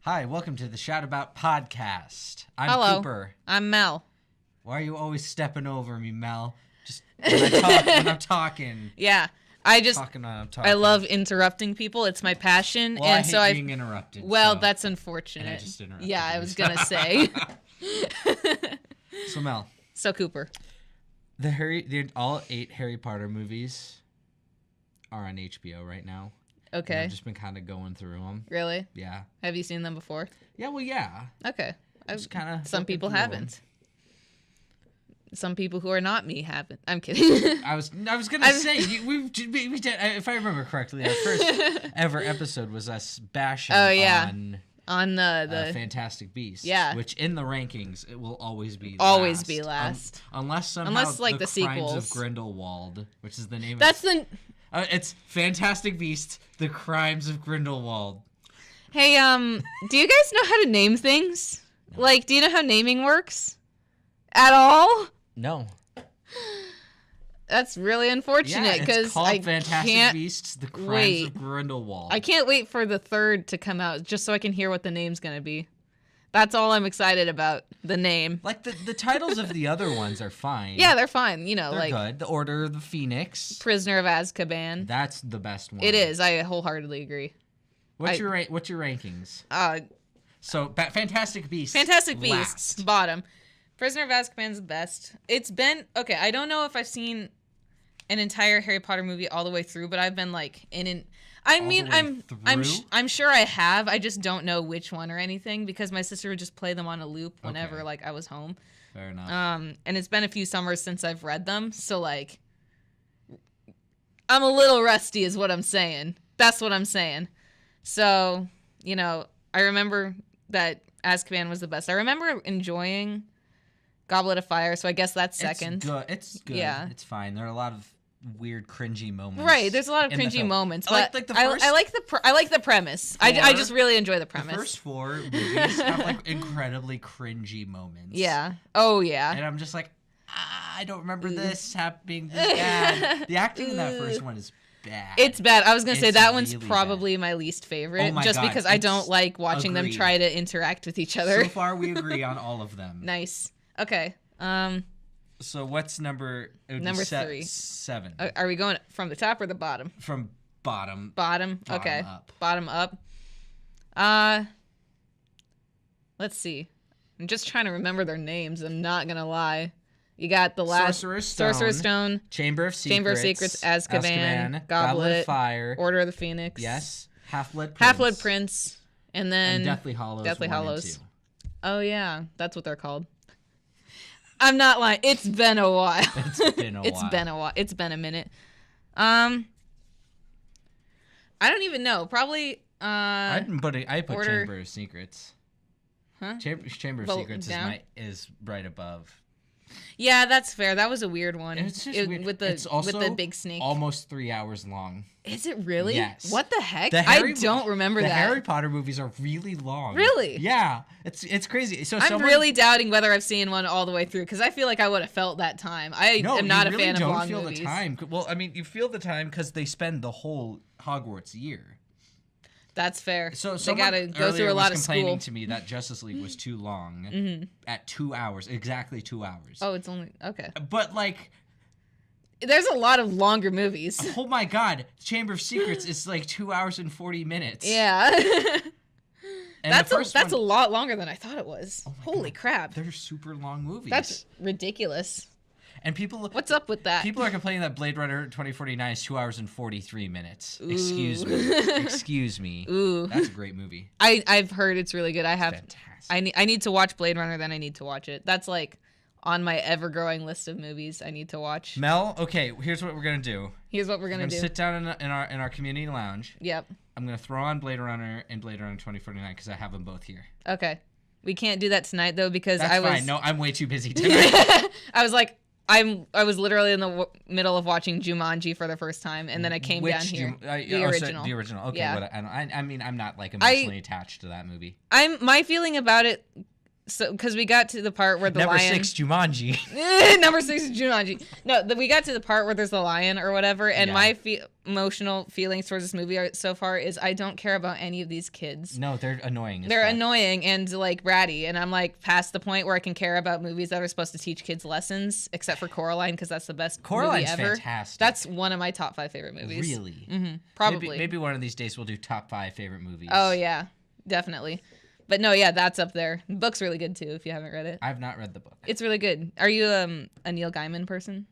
Hi, welcome to the Shout About podcast. I'm Hello. Cooper. I'm Mel. Why are you always stepping over me, Mel? Just when I'm talking. Yeah, Talking when I'm talking. I love interrupting people. It's my passion, Well, and I so hate being interrupted. Well, so. that's unfortunate. And I just interrupted Yeah, you. I was gonna say. So Mel, So Cooper. all 8 Harry Potter movies are on HBO right now. And Okay. I've just been kind of going through them. Really? Yeah. Have you seen them before? Yeah. Well, yeah. Okay. Just kind of. Some people haven't. Some people who are not me haven't. I'm kidding. I was gonna say we did, if I remember correctly, our first ever episode was us bashing on On the Fantastic Beasts. Yeah. Which in the rankings it will always be last. Unless somehow Unless, like, the the Crimes of sequels. Grindelwald, which is the name. That's the. It's Fantastic Beasts: The Crimes of Grindelwald. Hey, do you guys know how to name things? No. Like, do you know how naming works? At all? No. That's really unfortunate because I Fantastic can't Beasts: The Crimes wait. of Grindelwald. I can't wait for the 3rd to come out just so I can hear what the name's gonna be. That's all I'm excited about. The name. Like the titles of the other ones are fine. Yeah, they're fine. You know, They're like good. The Order of the Phoenix. Prisoner of Azkaban. That's the best one. It is. I wholeheartedly agree. What's your rankings? So Fantastic Beasts. Fantastic Beasts, last. bottom. Prisoner of Azkaban's the best. It's been okay. I don't know if I've seen an entire Harry Potter movie all the way through, but I've been like in an. I'm sure I have. I just don't know which one or anything because my sister would just play them on a loop whenever like I was home. Fair enough. And it's been a few summers since I've read them, so like I'm a little rusty is what I'm saying. That's what I'm saying. So, you know, I remember that Azkaban was the best. I remember enjoying Goblet of Fire, so I guess that's second. It's good. Yeah. It's fine. There are a lot of weird, cringy moments. Right, there's a lot of in the cringy film. moments, I but like the I first, like the premise. I just really enjoy the premise. The first 4 movies have like incredibly cringy moments. Yeah. Oh yeah. And I'm just like, I don't remember this happening this bad. The acting in that first one is bad. It's bad. I was gonna say It's that one's really probably my least favorite, Oh my just God, because I don't like watching them agreed. try to interact with each other. So far, we agree on all of them. Nice. Okay. So what's number? Number 3. 7. Are we going from the top or the bottom? From bottom. Bottom. Bottom Okay. up. Bottom up. Let's see. I'm just trying to remember their names. I'm not gonna lie. You got the last Sorcerer's Stone, Chamber of Secrets, Azkaban, Goblet of Fire, Order of the Phoenix. yes, Half-Blood Prince, and then and Deathly Hallows. Deathly 1 and Hallows. 2. Oh yeah, that's what they're called. I'm not lying. It's been a while. It's been a It's while. been a while. It's been a minute. I don't even know. Probably. I put Order- Chamber of Secrets. Huh? Chamber of Well, Secrets down? is right above. Yeah, that's fair. That was a weird one. It's just weird. With It's also the big snake. Almost 3 hours long. Is it really? Yes. What the heck? I don't remember the that. Harry Potter movies are really long. Really? Yeah. It's crazy. So I'm really doubting whether I've seen one all the way through because I feel like I would have felt that time. I am not a you really fan of don't long feel movies. the time. Well, I mean, you feel the time because they spend the whole Hogwarts year. That's fair. So they gotta go through a lot of complaining school. to me that Justice League was too long at 2 hours, exactly 2 hours. Oh, it's only okay. But like, There's a lot of longer movies. oh my God, Chamber of Secrets is like 2 hours and 40 minutes. Yeah. And that's a lot longer than I thought it was. Oh my Holy God. crap. They're super long movies. That's ridiculous. And people. What's up with that? People are complaining that Blade Runner 2049 is 2 hours and 43 minutes. Ooh. Excuse me. Excuse me. Ooh. That's a great movie. I've heard it's really good. Fantastic. I need to watch Blade Runner, then I need to watch it. That's like on my ever-growing list of movies I need to watch. Mel, okay, here's what we're gonna do. Here's what we're We're gonna do. sit down in our community lounge. Yep. I'm gonna throw on Blade Runner and Blade Runner 2049 because I have them both here. Okay. We can't do that tonight though because That's I was fine. No, I'm way too busy tonight. I was like I was literally in the middle of watching Jumanji for the first time, and then I came down here. The original. The original. Okay. Yeah. I mean, I'm not like emotionally attached to that movie. My feeling about it so because we got to the part where the Number lion 6, Jumanji. Number 6 is Jumanji. No, we got to the part where there's the lion or whatever, and my emotional feelings towards this movie so far is I don't care about any of these kids. No, they're annoying. They're annoying and like bratty, and I'm like past the point where I can care about movies that are supposed to teach kids lessons, except for Coraline, because that's the best Coraline's movie ever. Fantastic. That's one of my top 5 favorite movies. Really? Mm-hmm. Probably. Maybe one of these days we'll do top 5 favorite movies. Oh yeah, definitely. But no, yeah, that's up there. The book's really good too. If you haven't read it, I've not read the book. it's really good. Are you a Neil Gaiman person?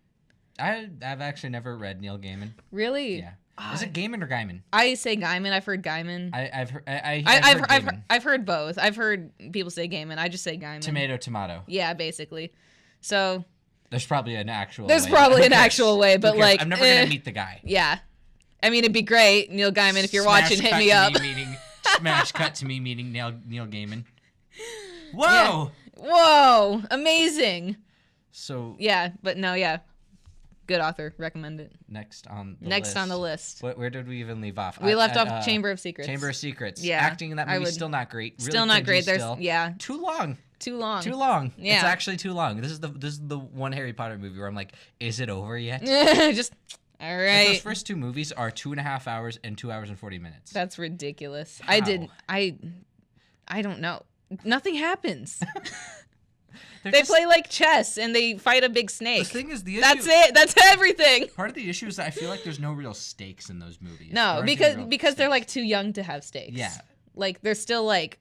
I've actually never read Neil Gaiman. Really? Yeah. Is it Gaiman or Gaiman? I say Gaiman. I've heard Gaiman. I've heard Gaiman. I've heard both. I've heard people say Gaiman. I just say Gaiman. Tomato. Yeah, basically. So there's probably an actual. There's way. probably an actual way, but like I'm never gonna meet the guy. Yeah, I mean it'd be great, Neil Gaiman. If you're watching, hit me up. Smash cut to me meeting Neil Gaiman. Whoa! Yeah. Whoa! Amazing. So yeah, but no, yeah, good author. Recommend it. Next on the list. Where did we even leave off? We left off Chamber of Secrets. Chamber of Secrets. Yeah, acting in that movie still not great. Really still not great. There's too long. Too long. Yeah. It's actually too long. This is the one Harry Potter movie where I'm like, is it over yet? Just all right. Like those first 2 movies are 2.5 hours and 2 hours and 40 minutes. That's ridiculous. How? I don't know. Nothing happens. They play like chess and they fight a big snake. The thing is, that's it. That's everything. Part of the issue is that I feel like there's no real stakes in those movies. No, because they're like too young to have stakes. Yeah. Like they're still like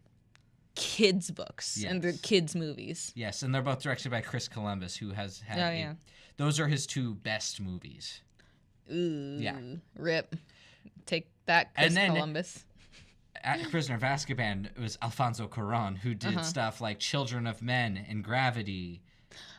kids books and they're kids movies. Yes, and they're both directed by Chris Columbus, who has had those are his 2 best movies. Ooh. Yeah. Rip. Take that, Chris Columbus. At Prisoner of Azkaban, it was Alfonso Cuarón who did stuff like Children of Men and Gravity.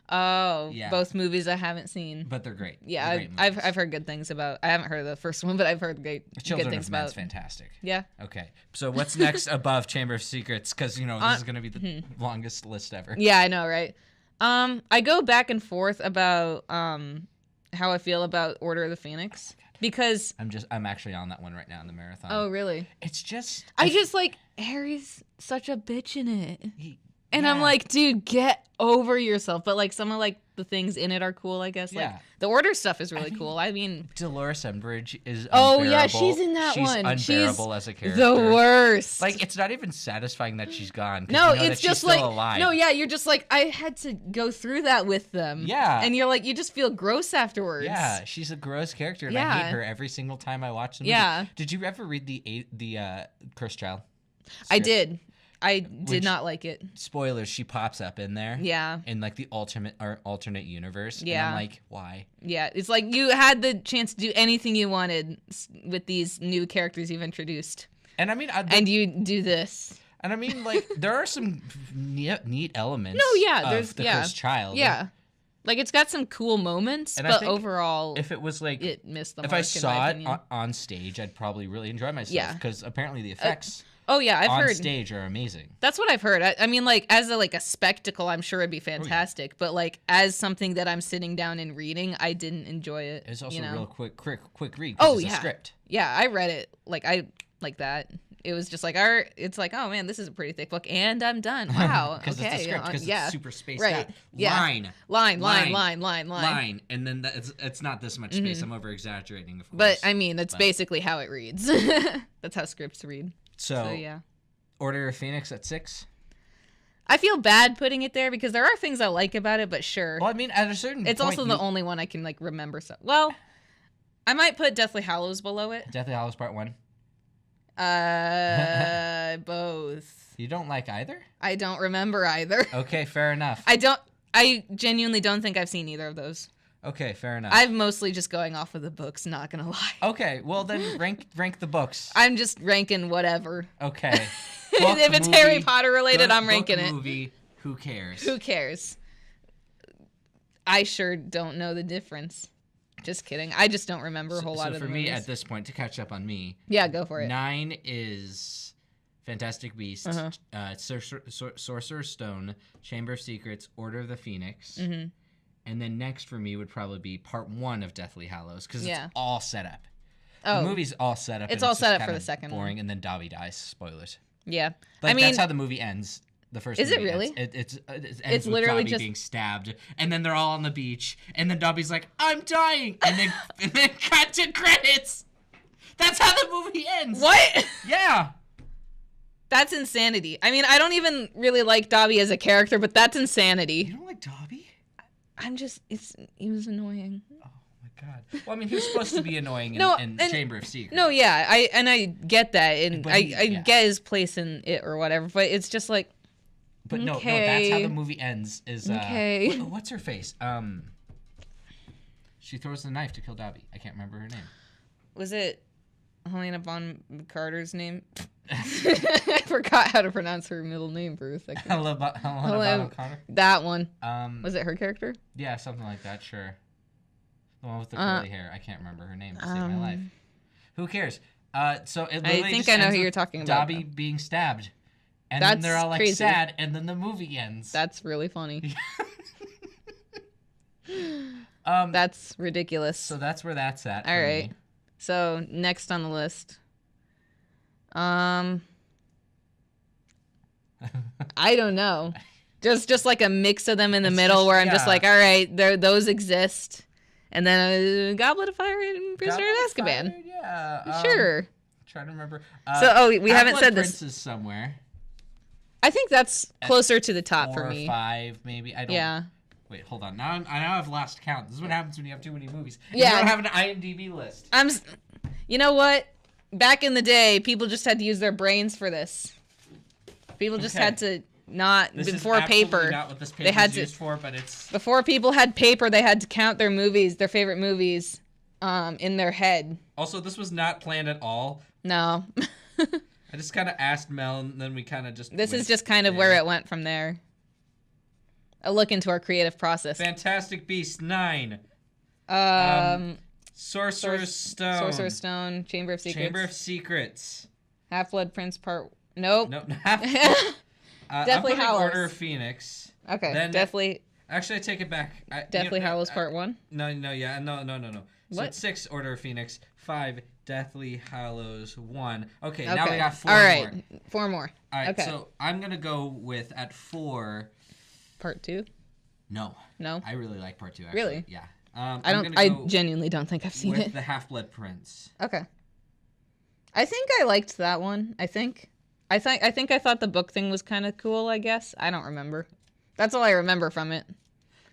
Oh, yeah. Both movies I haven't seen, but they're great. Yeah, they're great I've heard good things about. I haven't heard the first one, but I've heard good things about. Children of Men's fantastic. Yeah. Okay, so what's next above Chamber of Secrets? Because this is gonna be the longest list ever. Yeah, I know, right? I go back and forth about how I feel about Order of the Phoenix. Because I'm actually on that one right now in the marathon. Oh, really? It's just I just like Harry's such a bitch in it. And I'm like, dude, get over yourself. But like some of like the things in it are cool, I guess. Like the Order stuff is really cool. I mean, Dolores Umbridge is unbearable. Oh yeah, she's in that one. She's unbearable as a character. The worst. Like it's not even satisfying that she's gone. No, you know it's just she's like still alive. No, yeah, you're just like I had to go through that with them. Yeah. And you're like you just feel gross afterwards. Yeah, she's a gross character, and I hate her every single time I watch the movie. Yeah. Did you ever read the Cursed Child? I did. I did not like it. Spoilers, she pops up in there. Yeah. In like the alternate universe. Yeah. And I'm like, why? Yeah. It's like you had the chance to do anything you wanted with these new characters you've introduced. And I mean, and you do this. And I mean, like, there are some neat elements. No, yeah. Of the Cursed Child. Yeah. Like it's got some cool moments, but overall, if it was like it missed the mark. If I saw it on stage, I'd probably really enjoy myself. Yeah. Because apparently the effects. Oh yeah, I've heard on stage are amazing. That's what I've heard. I mean, like as a spectacle, I'm sure it'd be fantastic. Oh, yeah. But like as something that I'm sitting down and reading, I didn't enjoy it. It's also a real quick read. Oh it's yeah, a script. Yeah, I read it I like that. It was just like it's like, oh man, this is a pretty thick book, and I'm done. Wow. Because okay. It's a script. Because it's super spaced out. Yeah. Line, and then it's not this much space. I'm over exaggerating, of course. But I mean, that's basically how it reads. That's how scripts read. So yeah. Order of Phoenix at 6. I feel bad putting it there because there are things I like about it, but sure. Well, I mean, at a certain it's point, also the only one I can remember. So, well, I might put Deathly Hallows below it. Deathly Hallows Part 1. Both. You don't like either? I don't remember either. Okay, fair enough. I genuinely don't think I've seen either of those. Okay, fair enough. I'm mostly just going off of the books, not gonna lie. Okay, well then rank the books. I'm just ranking whatever. Okay. If it's Harry Potter related, I'm ranking it. Movie, who cares? Who cares? I sure don't know the difference. Just kidding. I just don't remember a whole lot of the movies. So for me, at this point, to catch up on me. Yeah, go for it. 9 is Fantastic Beasts, Sorcerer's Stone, Chamber of Secrets, Order of the Phoenix. Mm-hmm. And then next for me would probably be Part 1 of Deathly Hallows, because it's all set up. Oh. The movie's all set up. It's all set up for the second boring, and then Dobby dies. Spoilers. Yeah. Like, I mean, that's how the movie ends. The first Is it movie really? It ends It's with literally Dobby just being stabbed, and then they're all on the beach, and then Dobby's like, "I'm dying," and then cut to credits. That's how the movie ends. what? Yeah. That's insanity. I mean, I don't even really like Dobby as a character, but that's insanity. You don't like Dobby? He was annoying. Oh my god. Well, I mean, he was supposed to be annoying in Chamber of Secrets. No, yeah, I get that, and But I yeah. get his place in it or whatever, but it's just like, But no, okay. that's how the movie ends. Is Okay. What's her face? She throws the knife to kill Dobby. I can't remember her name. was it Helena Bonham Carter's name? I forgot how to pronounce her middle name for a second. Helena Bonham Carter. That one. Was Was it her character? Yeah, something like that. Sure. The one with the curly hair. I can't remember her name to save my life. Who cares? So it literally I think just I know ends who you're with talking about. Dobby being stabbed, and then That's they're all like crazy. sad, and then the movie ends. That's really funny. Um. That's ridiculous. So that's where that's at. All for right. me. So next on the list. I don't know. Just like a mix of them in the It's middle just- where I'm just yeah. like, all right, those exist. And then Goblet of Fire and Prisoner Goblet of Azkaban. Fire, yeah. Sure. Trying to remember. We haven't said this. Prince is somewhere. I think that's closer to the top 4 for or me. 5, maybe. I don't. Yeah. Wait, hold on. Now I've lost count. This is what happens when you have too many movies. And Yeah. You don't have an IMDb list. You know what? Back in the day, people just had to use their brains for this. People just Okay. had to not This before is absolutely paper. not what this They page had is to- used for, but it's Before people had paper, they had to count their movies, their favorite movies, in their head. also this was not planned at all. No. I just kind of asked Mel, and then we kind of just. This is went just kind of there. where it went from there. A look into our creative process. Fantastic Beasts 9. Sorcerer's Stone. Sorcerer's Stone, Chamber of Secrets. Chamber of Secrets. Half-Blood Prince Part... Nope. No. Deathly I'm putting Hallows. Order of Phoenix. Okay, Then- Deathly Actually, I take it back. Deathly Hallows Part 1. No. So What? it's 6 Order of Phoenix, 5 Deathly Hallows 1. Okay, Okay. now we got 4 All more. right, 4 more. All right, Okay. so I'm going to go with at 4. Part 2? No. No? I really like Part 2, actually. Really? Yeah. I genuinely don't think I've seen with it. the Half-Blood Prince. Okay. I think I liked that one. I think I thought the book thing was kind of cool, I guess. I don't remember. That's all I remember from it.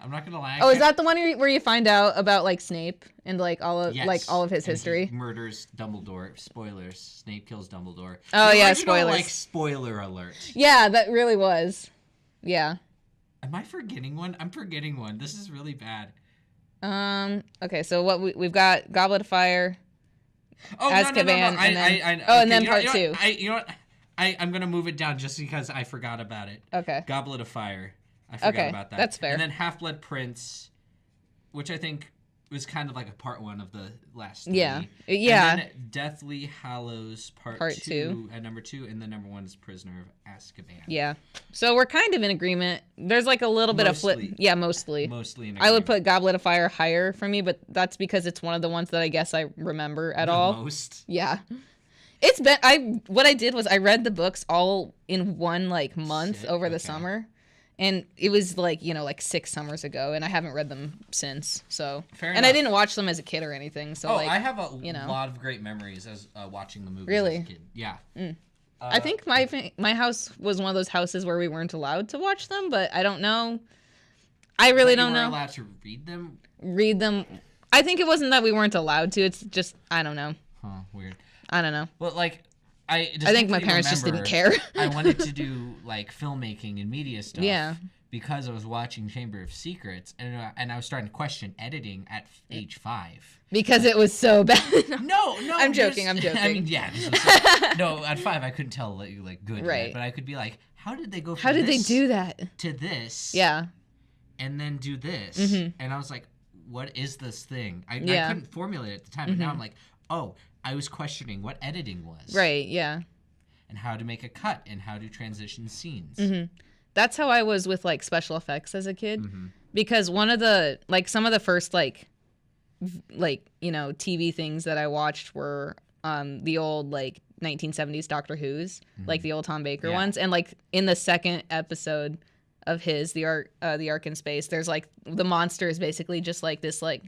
I'm not going to lie. Oh, is that the one where you find out about like Snape and like all of Yes. all of his And history? He murders Dumbledore. Spoilers. Snape kills Dumbledore. Oh, The yeah, original, spoilers. Like, spoiler alert. Yeah, that really was. Yeah. Am I forgetting one? I'm forgetting one. This is really bad. Okay, so what we've got Goblet of Fire. Oh, Azkaban, no. and then- I oh, and then you know- part you know what? 2. You know what? I'm going to move it down just because I forgot about it. Okay. Goblet of Fire. I forgot Okay, about that. that's fair. And then Half-Blood Prince, which I think was kind of like a part 1 of the last 3. Yeah. Yeah. And then Deathly Hallows Part 2 at number 2, and then number 1 is Prisoner of Azkaban. Yeah. So we're kind of in agreement. There's like a little bit of flip. Mostly. Yeah, mostly. Mostly in I would agreement. put Goblet of Fire higher for me, but that's because it's one of the ones that I guess I remember at The all. most. Yeah. It's been what I did was I read the books all in one like month Shit, over the okay. summer. And it was like, like 6 summers ago, and I haven't read them since. So Fair and I enough. didn't watch them as a kid or anything. So I have a you know. lot of great memories as watching the movie Really? as a kid. Yeah. I think my house was one of those houses where we weren't allowed to watch them, but I don't know. I really But don't you were know. allowed to read them? Read them. I think it wasn't that we weren't allowed to. It's just I don't know. Huh, weird. I don't know. Well, like, I think my distinctly parents just didn't remember care. I wanted to do, like, filmmaking and media stuff. Yeah. Because I was watching Chamber of Secrets, and I was starting to question editing at age 5. Because it was so bad. No, I'm joking, I'm joking. I mean, yeah. This was no, at 5, I couldn't tell, like good. Right. Yet, but I could be like, how did they go from How did they this do that? to this? Yeah. And then do this. And I was like, what is this thing? I Yeah. couldn't formulate it at the time, but now I'm like, oh, I was questioning what editing was. Right, yeah. And how to make a cut and how to transition scenes. That's how I was with like special effects as a kid. Mm-hmm. Because one of the some of the first TV things that I watched were the old like 1970s Doctor Who's, like the old Tom Baker Yeah. ones, and like in the second episode of his the Ark in Space, there's like the monster is basically just like this like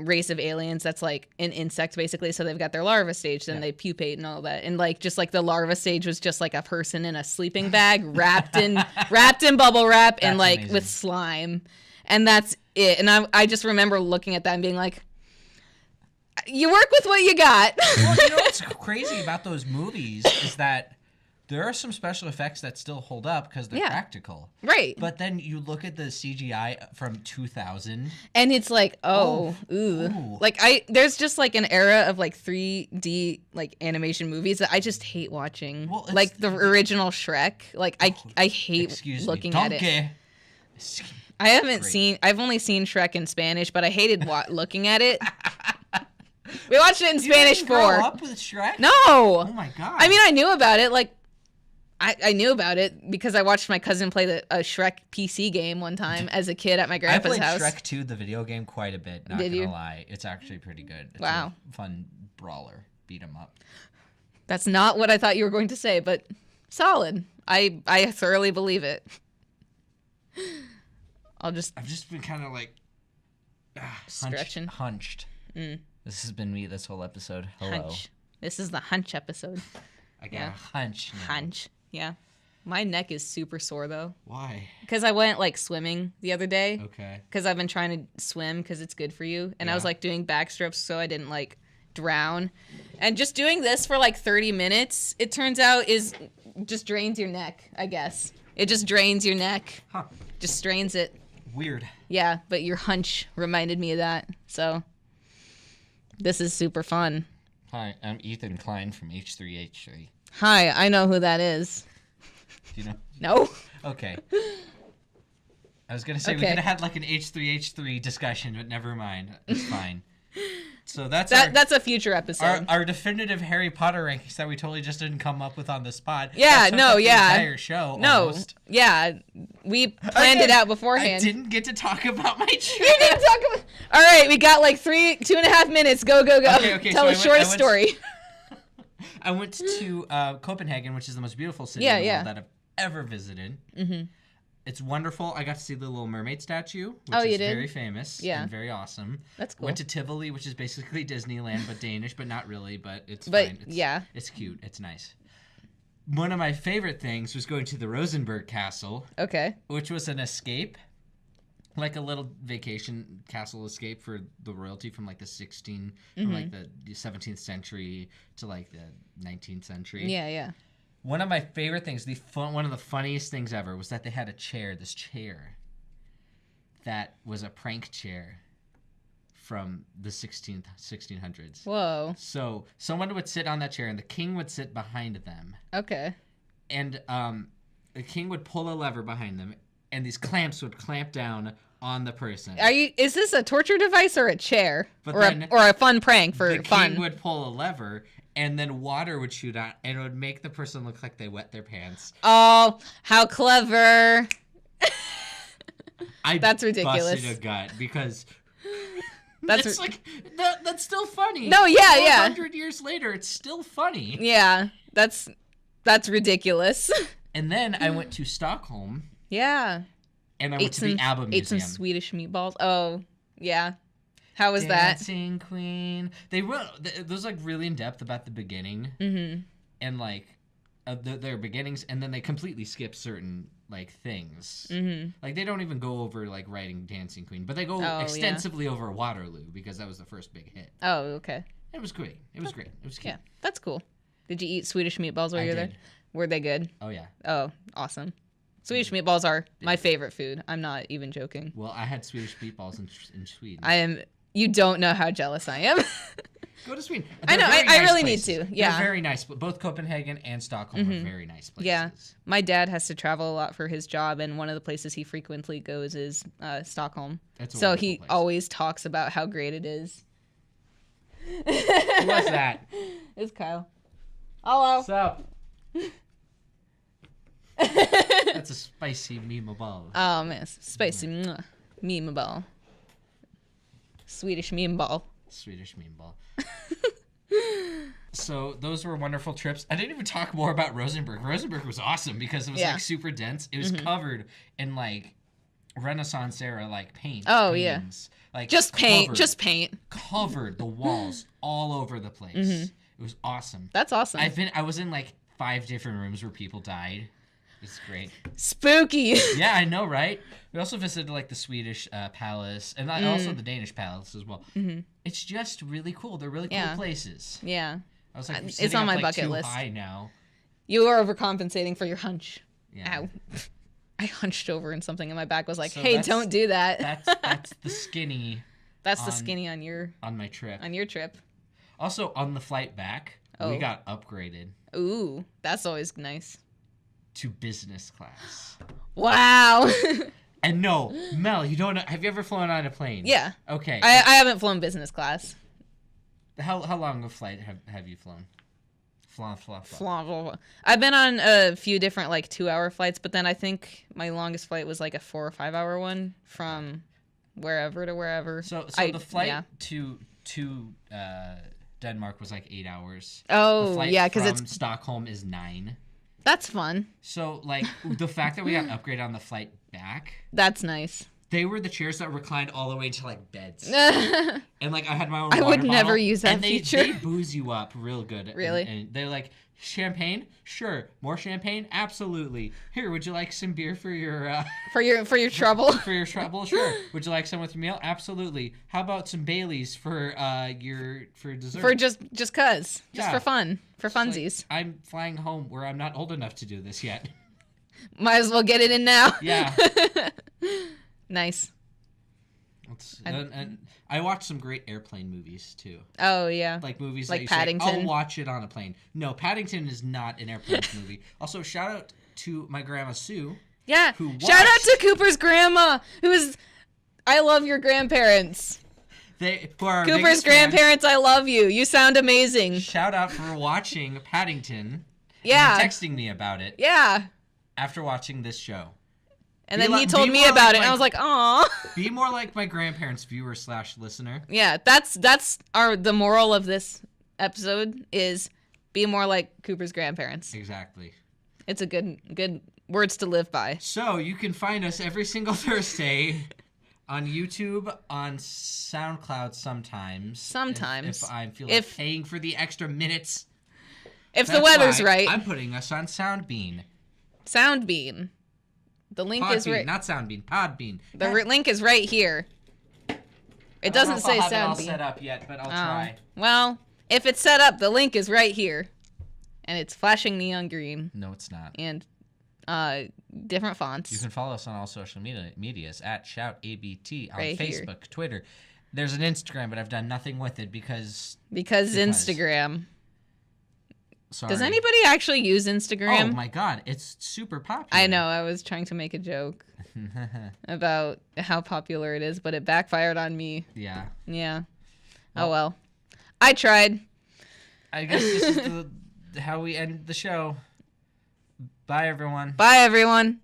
race of aliens that's like an insect basically, so they've got their larva stage, then they pupate and all that, and like just like the larva stage was just like a person in a sleeping bag wrapped in bubble wrap and That's like amazing. with slime, and that's it. And I just remember looking at that and being like, you work with what you got. Well, you know what's crazy about those movies is that there are some special effects that still hold up because they're Yeah. practical. Right. But then you look at the CGI from 2000. And it's like, ooh. Ooh. Like there's just like an era of like 3D like animation movies that I just hate watching. Well, it's- like the original Shrek. Like I hate Excuse looking me. at it. Donkey. I've only seen Shrek in Spanish, but I hated looking at it. We watched it in Spanish You didn't grow for. up with Shrek? No. Oh my god. I mean, I knew about it. Like, I knew about it because I watched my cousin play a Shrek PC game one time as a kid at my I grandpa's played house. Shrek 2, the video game, quite a bit. Not Did gonna you? lie, it's actually pretty good. It's Wow. a fun brawler, beat 'em up. That's not what I thought you were going to say, but solid. I thoroughly believe it. I've just been kind of like Stretching. hunched. This has been me this whole episode. Hello. Hunch. This is the hunch episode. I got Yeah. a hunch. Now. Hunch. Yeah. My neck is super sore though Why? because I went like swimming the other day Okay. because I've been trying to swim because it's good for you, and I was Yeah. like doing backstrips so I didn't like drown, and just doing this for like 30 minutes it turns out is just drains your neck. I guess it just drains your neck, Huh. just strains it. Weird. Yeah, but your hunch reminded me of that, so this is super fun. Hi, I'm Ethan Klein from H3H3. Hi, I know who that is. Do you know? No. Okay. I was gonna say we Okay. could have had like an H3H3 discussion, but never mind. It's fine. So that's That's a future episode. our definitive Harry Potter rankings that we totally just didn't come up with on the spot. Yeah, That took no, up the yeah. entire show. No, almost. yeah, we planned it Again, out beforehand. I didn't get to talk about my You trip. didn't talk about. All right, we got like 2.5 minutes. Go, go, go. Okay, Tell so a short I went- story. I went to Copenhagen, which is the most beautiful city Yeah, in the yeah. world that I've ever visited. Mm-hmm. It's wonderful. I got to see the Little Mermaid statue, which Oh, you is did? very famous Yeah. and very awesome. That's cool. Went to Tivoli, which is basically Disneyland, but Danish, but not really, but it's But, fine. It's, yeah. It's cute. It's nice. One of my favorite things was going to the Rosenborg Castle, Okay. which was an escape, like a little vacation castle escape for the royalty from like the from like the 17th century to like the 19th century. Yeah, yeah. One of my favorite things, one of the funniest things ever, was that they had this chair that was a prank chair from the 1600s. Whoa. So someone would sit on that chair and the king would sit behind them. Okay. And the king would pull a lever behind them and these clamps would clamp down on the person. Is this a torture device or a chair? But or then a fun prank for the fun? king would pull a lever and then water would shoot out and it would make the person look like they wet their pants. Oh, how clever. I That's ridiculous. busted a gut because That's it's like that's still funny. No, yeah, yeah. 100 years later, it's still funny. Yeah, that's ridiculous. And then I went to Stockholm Yeah. and I went to the ABBA ate some Museum. Swedish meatballs. Oh, yeah. How was that? Dancing Queen. They wrote it was like really in depth about the beginning and like their beginnings, and then they completely skip certain like things. Like they don't even go over like writing Dancing Queen, but they go yeah. extensively over Waterloo because that was the first big hit. Oh, okay. It was great. It was great. It was cute. Yeah, that's cool. Did you eat Swedish meatballs while I you were there? did. Were they good? Oh yeah. Oh, awesome. Swedish meatballs are my favorite food. I'm not even joking. Well, I had Swedish meatballs in Sweden. I am. You don't know how jealous I am. Go to Sweden. I know, They're very I nice really need places. to, yeah. They're very nice. Both Copenhagen and Stockholm are very nice places. Yeah. My dad has to travel a lot for his job, and one of the places he frequently goes is Stockholm. It's a So wonderful he place. always talks about how great it is. Who was that? It's Kyle. Hello. What's up? That's a spicy meatball. Oh man, spicy meatball. Swedish meatball. Swedish meatball. So those were wonderful trips. I didn't even talk more about Rosenberg. Rosenberg was awesome because it was like super dense. It was covered in like Renaissance era like paint. Oh paintings. Like just paint. Just paint. Covered the walls all over the place. It was awesome. That's awesome. I was in like 5 different rooms where people died. It's great. Spooky. Yeah, I know, right? We also visited like the Swedish palace and also the Danish palace as well. It's just really cool. They're really cool places. Yeah. I was like, it's on my bucket too list. High now. You are overcompensating for your hunch. Yeah. Ow. I hunched over and something in my back was like, So "Hey, don't do that." That's the skinny. That's the skinny on my trip. On your trip. Also, on the flight back, we got upgraded. Ooh, that's always nice. To business class. Wow. And no, Mel, you don't know. Have you ever flown on a plane? Yeah. Okay. I haven't flown business class. How long of flight have you flown? I've been on a few different like 2-hour flights, but then I think my longest flight was like a 4 or 5 hour one from wherever to wherever. So the flight to Denmark was like 8 hours. Oh, the flight because it's Stockholm is 9. That's fun. So like the fact that we got upgraded on the flight back. That's nice. They were the chairs that reclined all the way to like beds. And like I had my own water would bottle, never use that and feature. They booze you up real good. Really? And they're like, champagne? Sure. More champagne? Absolutely. Here, would you like some beer for your for your trouble? For your trouble? Sure. Would you like some with your meal? Absolutely. How about some Baileys for dessert? For just cuz. Just for fun. For funsies. Like, I'm flying home where I'm not old enough to do this yet. Might as well get it in now. Yeah. Nice. And I watched some great airplane movies too. Oh yeah. Like movies like that you Paddington. say, I'll watch it on a plane. No, Paddington is not an airplane movie. Also, shout out to my grandma Sue. Yeah. Shout out to Cooper's grandma, I love your grandparents. Cooper's grandparents, I love you. You sound amazing. Shout out for watching Paddington. Yeah. And texting me about it. Yeah. After watching this show. And then he told me about it, and I was like, "Aw." Be more like my grandparents' viewer/listener. Yeah, that's the moral of this episode is be more like Cooper's grandparents. Exactly. It's a good words to live by. So you can find us every single Thursday on YouTube, on SoundCloud sometimes. Sometimes. If I feel like paying for the extra minutes. If the weather's right. I'm putting us on Soundbean. Soundbean. The link Podbean, is right. Not Soundbean. Podbean. The link is right here. It doesn't say Soundbean. I don't know if I'll have it all set up yet, but I'll try. Well, if it's set up, the link is right here, and it's flashing neon green. No, it's not. And different fonts. You can follow us on all social medias at ShoutABT on right Facebook, here. Twitter. There's an Instagram, but I've done nothing with it because Instagram. Sorry. Does anybody actually use Instagram? Oh my god, it's super popular. I know, I was trying to make a joke about how popular it is, but it backfired on me. Yeah. Yeah. Oh well. I tried. I guess this is how we end the show. Bye, everyone. Bye, everyone.